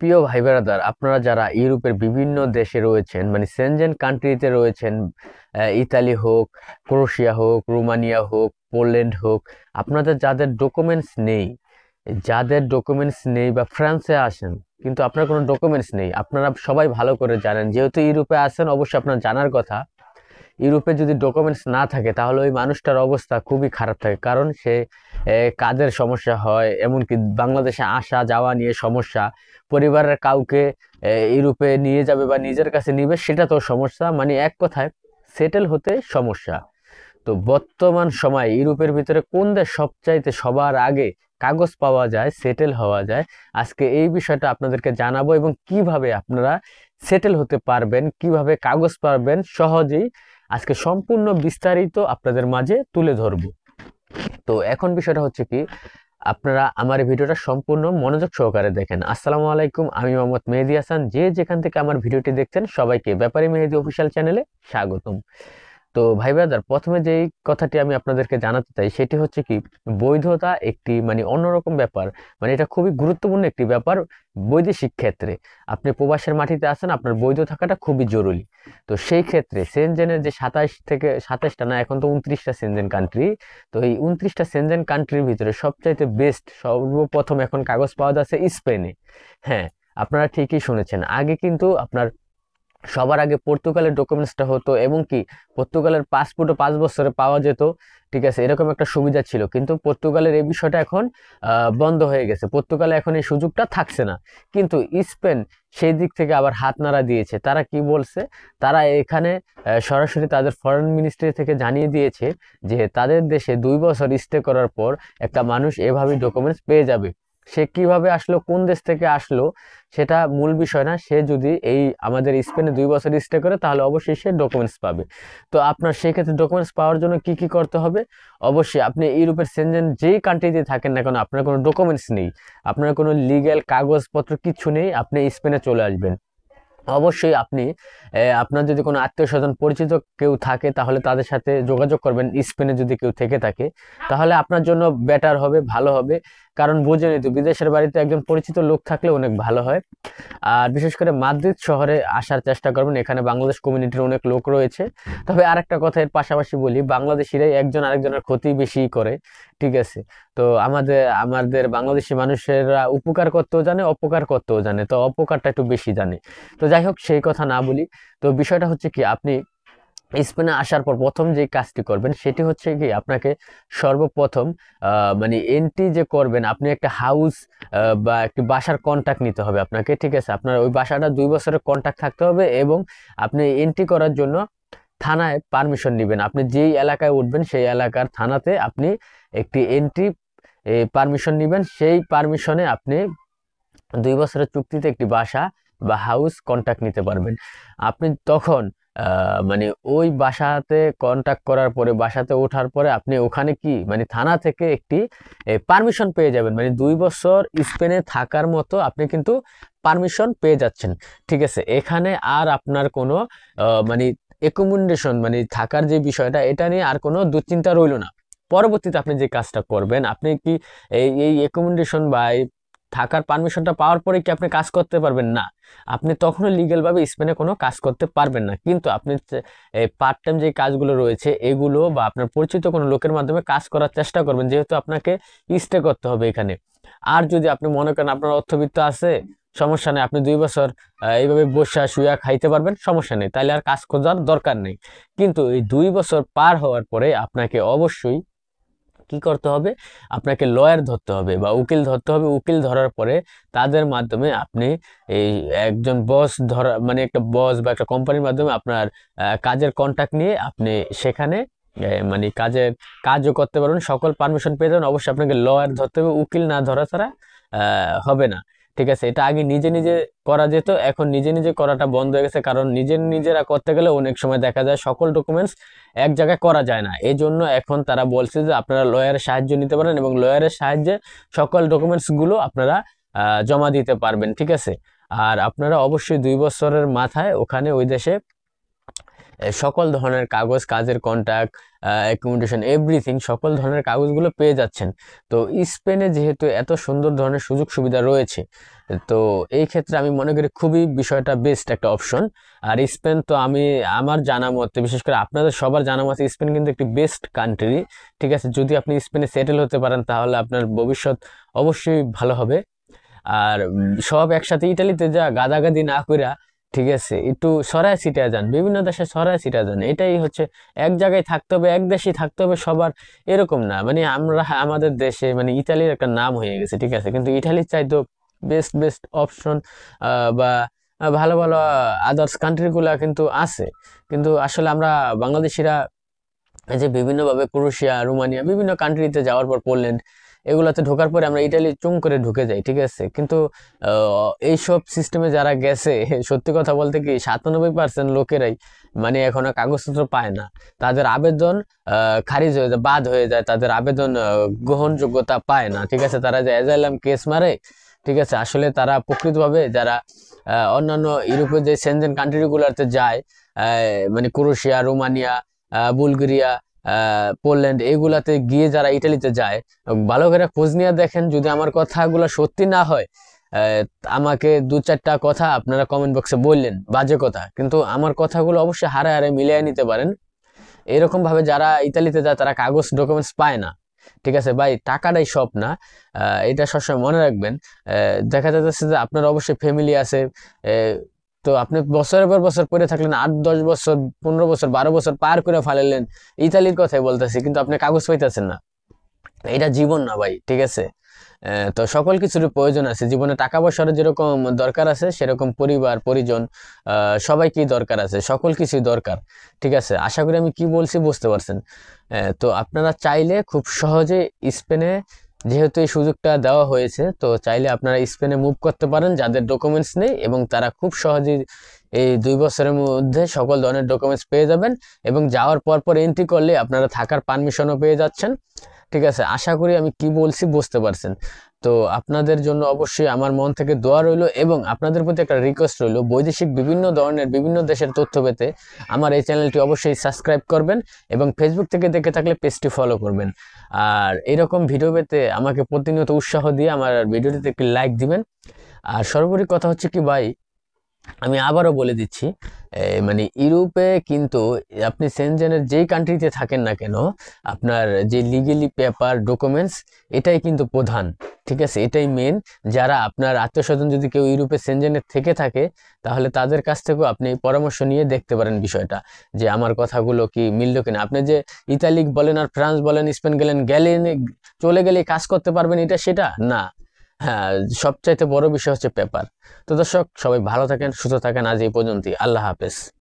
প্রিয় ভাই ব্রাদার, আপনারা যারা ইউরোপের বিভিন্ন দেশে রয়েছেন, মানে সেনজেন কান্ট্রিতে রয়েছেন, ইতালি হোক, ক্রোয়েশিয়া হোক, রোমানিয়া হোক, পোল্যান্ড হোক, আপনাদের যাদের ডকুমেন্টস নেই বা ফ্রান্সে আসেন কিন্তু আপনার কোনো ডকুমেন্টস নেই, আপনারা সবাই ভালো করে জানেন, যেহেতু ইউরোপে আসেন অবশ্যই আপনার জানার কথা। ইউরোপে যদি ডকুমেন্টস না থাকে তাহলে ওই মানুষটার অবস্থা খুবই খারাপ থাকে, কারণ সে কাজের সমস্যা হয়, এমনকি বাংলাদেশে আসা যাওয়া নিয়ে সমস্যা, পরিবারের কাউকে ইউরোপে নিয়ে যাবে বা নিজের কাছে নিবে সেটা তো সমস্যা, মানে এক কথায় সেটেল হতে সমস্যা। তো বর্তমান সময়ে ইউরোপের ভিতরে কোন দেশ সবচাইতে সবার আগে কাগজ পাওয়া যায়, সেটেল হওয়া যায়, আজকে এই বিষয়টা আপনাদেরকে জানাবো, এবং কিভাবে আপনারা সেটেল হতে পারবেন, কিভাবে কাগজ পাবেন সহজেই, আজকে সম্পূর্ণ বিস্তারিত আপনাদের মাঝে তুলে ধরবো। তো এখন বিষয়টা হচ্ছে কি, আপনারা আমার এই ভিডিওটা সম্পূর্ণ মনোযোগ সহকারে দেখেন। আসসালামু আলাইকুম, আমি মোহাম্মদ মেহেদী হাসান। যে যেখান থেকে আমার ভিডিওটি দেখছেন সবাইকে ব্যাপারী মেহেদী অফিসিয়াল চ্যানেলে স্বাগতম। তো ভাই ব্রাদার, প্রথমে যেই কথাটি আমি আপনাদেরকে জানাতে চাই সেটি হচ্ছে কি, বৈধতা একটি মানে অন্যরকম ব্যাপার, মানে এটা খুবই গুরুত্বপূর্ণ একটি ব্যাপার বৈদেশিক ক্ষেত্রে। আপনি প্রবাসের মাটিতে আছেন, আপনার বৈধ থাকাটা খুবই জরুরি। তো সেই ক্ষেত্রে সেনজেনের যে 27টা না, এখন তো 29টা সেনজেন কান্ট্রি। তো এই 29টা সেনজেন কান্ট্রির ভিতরে সবচাইতে বেস্ট, সর্বপ্রথম এখন কাগজ পাওয়া যাচ্ছে স্পেনে। হ্যাঁ, আপনারা ঠিকই শুনেছেন। আগে কিন্তু আপনার সবার আগে পর্তুগালের ডকুমেন্টসটা হতো, এবং কি পর্তুগালের পাসপোর্টও 5 বছরে পাওয়া যেত। ঠিক আছে, এরকম একটা সুবিধা ছিল, কিন্তু পর্তুগালের এই বিষয়টা এখন বন্ধ হয়ে গেছে। পর্তুগালে এখন এই সুযোগটা থাকছে না। কিন্তু স্পেন সেই দিক থেকে আবার হাত নাড়া দিয়েছে। তারা কি বলছে, তারা এখানে সরাসরি তাদের ফরেন মিনিস্ট্রি থেকে জানিয়ে দিয়েছে যে তাদের দেশে 2 বছর স্টে করার পর একটা মানুষ এভাবেই ডকুমেন্টস পেয়ে যাবে। সে কিভাবে আসলো, কোন দেশ থেকে আসলো, সেটা মূল বিষয় না। সে যদি এই আমাদের স্পেনে 2 বছর স্টে করে তাহলে অবশ্যই সে ডকুমেন্টস পাবে। তো আপনার সেই ক্ষেত্রে ডকুমেন্টস পাওয়ার জন্য কি কি করতে হবে? অবশ্যই আপনি ইউরোপের সেনজেন যেই কান্ট্রিতে থাকেন না কেন, আপনার কোনো ডকুমেন্টস নেই, আপনার কোনো লিগ্যাল কাগজপত্র কিচ্ছু নেই, আপনি স্পেনে চলে আসবেন। অবশ্যই আপনি আপনার যদি কোনো আত্মীয় স্বজন পরিচিত কেউ থাকে তাহলে তাদের সাথে যোগাযোগ করবেন। স্পেনে যদি কেউ থেকে থাকে তাহলে আপনার জন্য বেটার হবে, ভালো হবে। কারণ বুঝেনি তো, বিদেশের বাড়িতে একজন পরিচিত লোক থাকলে অনেক ভালো হয়। আর বিশেষ করে মাদ্রিদ শহরে আসার চেষ্টা করবেন, এখানে বাংলাদেশ কমিউনিটির অনেক লোক রয়েছে। তবে আরেকটা কথা এর পাশাপাশি বলি, বাংলাদেশিরাই একজন আরেকজনের ক্ষতি বেশি করে। ঠিক আছে, তো আমাদের আমাদের বাংলাদেশি মানুষেরা উপকার করতেও জানে, অপকার করতেও জানে, তো অপকারটা একটু বেশি জানে। তো যাই হোক, সেই কথা না বলি। তো বিষয়টা হচ্ছে কি, আপনি স্পেনে আসার পর প্রথম যে কাজটি করবেন সেটি হচ্ছে কি, আপনাকে সর্বপ্রথম মানে এন্ট্রি যে করবেন, আপনি একটা হাউস বা একটি বাসার কন্ট্যাক্ট নিতে হবে আপনাকে। ঠিক আছে, আপনার ওই বাসাটা 2 বছরের কন্ট্যাক্ট থাকতে হবে, এবং আপনি এন্ট্রি করার জন্য থানায় পারমিশন নেবেন। আপনি যেই এলাকায় উঠবেন সেই এলাকার থানাতে আপনি একটি এন্ট্রি পারমিশন নেবেন। সেই পারমিশনে আপনি 2 বছরের চুক্তিতে একটি বাসা বা হাউস কন্ট্যাক্ট নিতে পারবেন। আপনি তখন মানে ওই বাসাতে কন্ট্যাক্ট করার পরে, বাসাতে ওঠার পরে আপনি ওখানে কি মানে থানা থেকে একটি পারমিশন পেয়ে যাবেন, মানে 2 বছর স্পেনে থাকার মতো আপনি কিন্তু পারমিশন পেয়ে যাচ্ছেন। ঠিক আছে, এখানে আর আপনার কোনো মানে অ্যাকোমোডেশন মানে থাকার যে বিষয়টা, এটা নিয়ে আর কোনো দুশ্চিন্তা রইলো না। পরবর্তীতে আপনি যে কাজটা করবেন, আপনি কি এই অ্যাকোমোডেশন বা থাকার পারমিশনটা পাওয়ার পরে কি আপনি কাজ করতে পারবেন? না, আপনি তখনও লিগ্যাল ভাবে স্পেনে কোনো কাজ করতে পারবেন না। কিন্তু আপনি পার্ট টাইম যে কাজগুলো রয়েছে এগুলো, বা আপনার পরিচিত কোনো লোকের মাধ্যমে কাজ করার চেষ্টা করবেন, যেহেতু আপনাকে স্টে করতে হবে এখানে। আর যদি আপনি মনে করেন আপনার অর্থবিত্ত আছে, সমস্যা নেই, আপনি 2 বছর এইভাবে বসে শুয়া খাইতে পারবেন, সমস্যা নেই, তাইলে আর কাজ খোঁজার দরকার নেই। কিন্তু এই 2 বছর পার হওয়ার পরে আপনাকে অবশ্যই কি করতে হবে, আপনাকে লয়ার ধরতে হবে বা উকিল ধরতে হবে। উকিল ধরার পরে তাদের মাধ্যমে আপনি এই একজন বস ধরা, মানে একটা বস বা একটা কোম্পানির মাধ্যমে আপনার কাজের কন্ট্যাক্ট নিয়ে আপনি সেখানে মানে কাজও করতে পারবেন, সকল পারমিশন পেয়ে যাবেন। অবশ্যই আপনাকে লয়ার ধরতে হবে, উকিল না ধরা ছাড়া হবে না। ঠিক আছে, এটা আগে নিজে নিজে করা যেত, এখন নিজে নিজে করাটা বন্ধ হয়ে গেছে, কারণ নিজেরা করতে গেলে অনেক সময় দেখা যায় সকল ডকুমেন্টস এক জায়গায় করা যায় না। এই জন্য এখন তারা বলছে যে আপনারা লয়ারের সাহায্য নিতে পারেন, এবং লয়ারের সাহায্যে সকল ডকুমেন্টস গুলো আপনারা জমা দিতে পারবেন। ঠিক আছে, আর আপনারা অবশ্যই 2 বছরের মাথায় ওখানে ওই দেশে সকল ধরনের কাগজ, কাজের কন্ট্রাক্ট, অ্যাকোমোডেশন, এভরিথিং, সকল ধরনের কাগজগুলো পেয়ে যাচ্ছেন। তো স্পেনে যেহেতু এত সুন্দর ধরনের সুযোগ সুবিধা রয়েছে, তো এই ক্ষেত্রে আমি মনে করি খুবই বিষয়টা বেস্ট একটা অপশন। আর স্পেন তো আমি আমার জানা মতে, বিশেষ করে আপনাদের সবার জানা মতে, স্পেন কিন্তু একটি বেস্ট কান্ট্রি। ঠিক আছে, যদি আপনি স্পেনে সেটেল হতে পারেন তাহলে আপনার ভবিষ্যৎ অবশ্যই ভালো হবে। আর সব একসাথে ইটালিতে যা গাদাগাদি না কইরা, ঠিক আছে, একটু সরায় ছিটায় যান, বিভিন্ন দেশে সরায় ছিটায় যান। এটাই হচ্ছে, এক জায়গায় থাকতে হবে, এক দেশেই থাকতে হবে সবার, এরকম না। মানে আমরা আমাদের দেশে মানে ইতালির একটা নাম হয়ে গেছে, ঠিক আছে, কিন্তু ইটালির চাইতো বেস্ট বেস্ট অপশন বা ভালো ভালো আদার্স কান্ট্রিগুলা কিন্তু আছে। কিন্তু আসলে আমরা বাংলাদেশিরা এই যে বিভিন্নভাবে ক্রোয়েশিয়া, রোমানিয়া, বিভিন্ন কান্ট্রিতে যাওয়ার পর, পোল্যান্ড, এগুলাতে ঢোকার পরে আমরা ইটালি চুং করে ঢুকে যাই, ঠিক আছে। কিন্তু এইসব সিস্টেমে যারা গেছে, সত্যি কথা বলতে কি 97% লোকেরাই মানে এখনো কাগজপত্র পায় না। তাদের আবেদন খারিজ হয়ে যায়, বাদ হয়ে যায়, তাদের আবেদন গ্রহণযোগ্যতা পায় না, ঠিক আছে। তারা যে অ্যাজাইলাম কেস মারে, ঠিক আছে। আসলে তারা প্রকৃতভাবে যারা অন্যান্য ইউরোপের যে সেনজেন কান্ট্রিগুলোতে যায়, মানে ক্রোয়েশিয়া, রোমানিয়া, বুলগেরিয়া, পোল্যান্ড, এগুলাতে গিয়ে যারা ইটালিতে যায়, ভালো করে খোঁজ নিয়ে দেখেন। যদি আমার কথাগুলো সত্যি না হয়, আহ, আমাকে 2-4টা কথা আপনারা কমেন্ট বক্সে বললেন বাজে কথা, কিন্তু আমার কথাগুলো অবশ্যই হারে হারে মিলিয়ে নিতে পারেন। এরকম ভাবে যারা ইতালিতে যায় তারা কাগজ ডকুমেন্টস পায় না, ঠিক আছে ভাই, টাকাটাই সব না। এটা সবসময় মনে রাখবেন। দেখা যাচ্ছে যে আপনার অবশ্যই ফ্যামিলি আছে, তো আপনি বছরের পর বছর পড়ে থাকলেন, 8-10 বছর, 15 বছর, 12 বছর পার করে ফেলালেন, ইতালির কথাই বলতেছি, কিন্তু আপনি কাগজ পাইতেছেন না। এটা জীবন না ভাই, ঠিক আছে। তো সকল কিছুর প্রয়োজন আছে জীবনে, টাকা পয়সার যেরকম দরকার আছে, সেরকম পরিবার পরিজন সবাইকেই দরকার আছে, সকল কিছুই দরকার, ঠিক আছে। আশা করি আমি কি বলছি বুঝতে পারছেন। তো আপনারা চাইলে খুব সহজে স্পেনে, যেহেতু এই সুযোগটা দেওয়া হয়েছে, তো চাইলে আপনারা স্পেনে মুভ করতে পারেন যাদের ডকুমেন্টস নেই, এবং তারা খুব সহজেই এই 2 বছরের মধ্যে সকল ধরনের ডকুমেন্টস পেয়ে যাবেন। এবং যাওয়ার পর পর এন্ট্রি করলে আপনারা থাকার পারমিশনও পেয়ে যাচ্ছেন, ঠিক আছে। আশা করি আমি কি বলছি বুঝতে পারছেন। তো আপনাদের জন্য অবশ্যই আমার মন থেকে দোয়া রইলো, এবং আপনাদের প্রতি একটা রিকোয়েস্ট রইলো, বৈদেশিক বিভিন্ন ধরনের বিভিন্ন দেশের তথ্য পেতে আমার এই চ্যানেলটি অবশ্যই সাবস্ক্রাইব করবেন, এবং ফেসবুক থেকে দেখে থাকলে পেজটি ফলো করবেন। আর এরকম ভিডিও পেতে আমাকে প্রতিনিয়ত উৎসাহ দিয়ে আমার ভিডিওটিতে একটি লাইক দিবেন। আর সর্বোপরি কথা হচ্ছে কি ভাই, আমি আবারও বলে দিচ্ছি, মানে ইউরোপে কিন্তু আপনি সেনজেনের যেই কান্ট্রিতে থাকেন না কেন, আপনার যে লিগেলি পেপার ডকুমেন্টস, এটাই কিন্তু প্রধান, ঠিক আছে, এটাই মেন। যারা আপনার আত্মীয় স্বজন যদি কেউ ইউরোপে সেনজেনের থেকে থাকে, তাহলে তাদের কাছ থেকেও আপনি পরামর্শ নিয়ে দেখতে পারেন বিষয়টা, যে আমার কথাগুলো কি মিললো কিনা। আপনি যে ইতালি বলেন আর ফ্রান্স বলেন, স্পেন গেলেন, চলে গেলে কাজ করতে পারবেন, এটা সেটা না। হ্যাঁ, সবচাইতে বড় বিষয় হচ্ছে পেপার। তো দর্শক, সবাই ভালো থাকেন, সুস্থ থাকেন, আজ এই পর্যন্তই, আল্লাহ হাফেজ।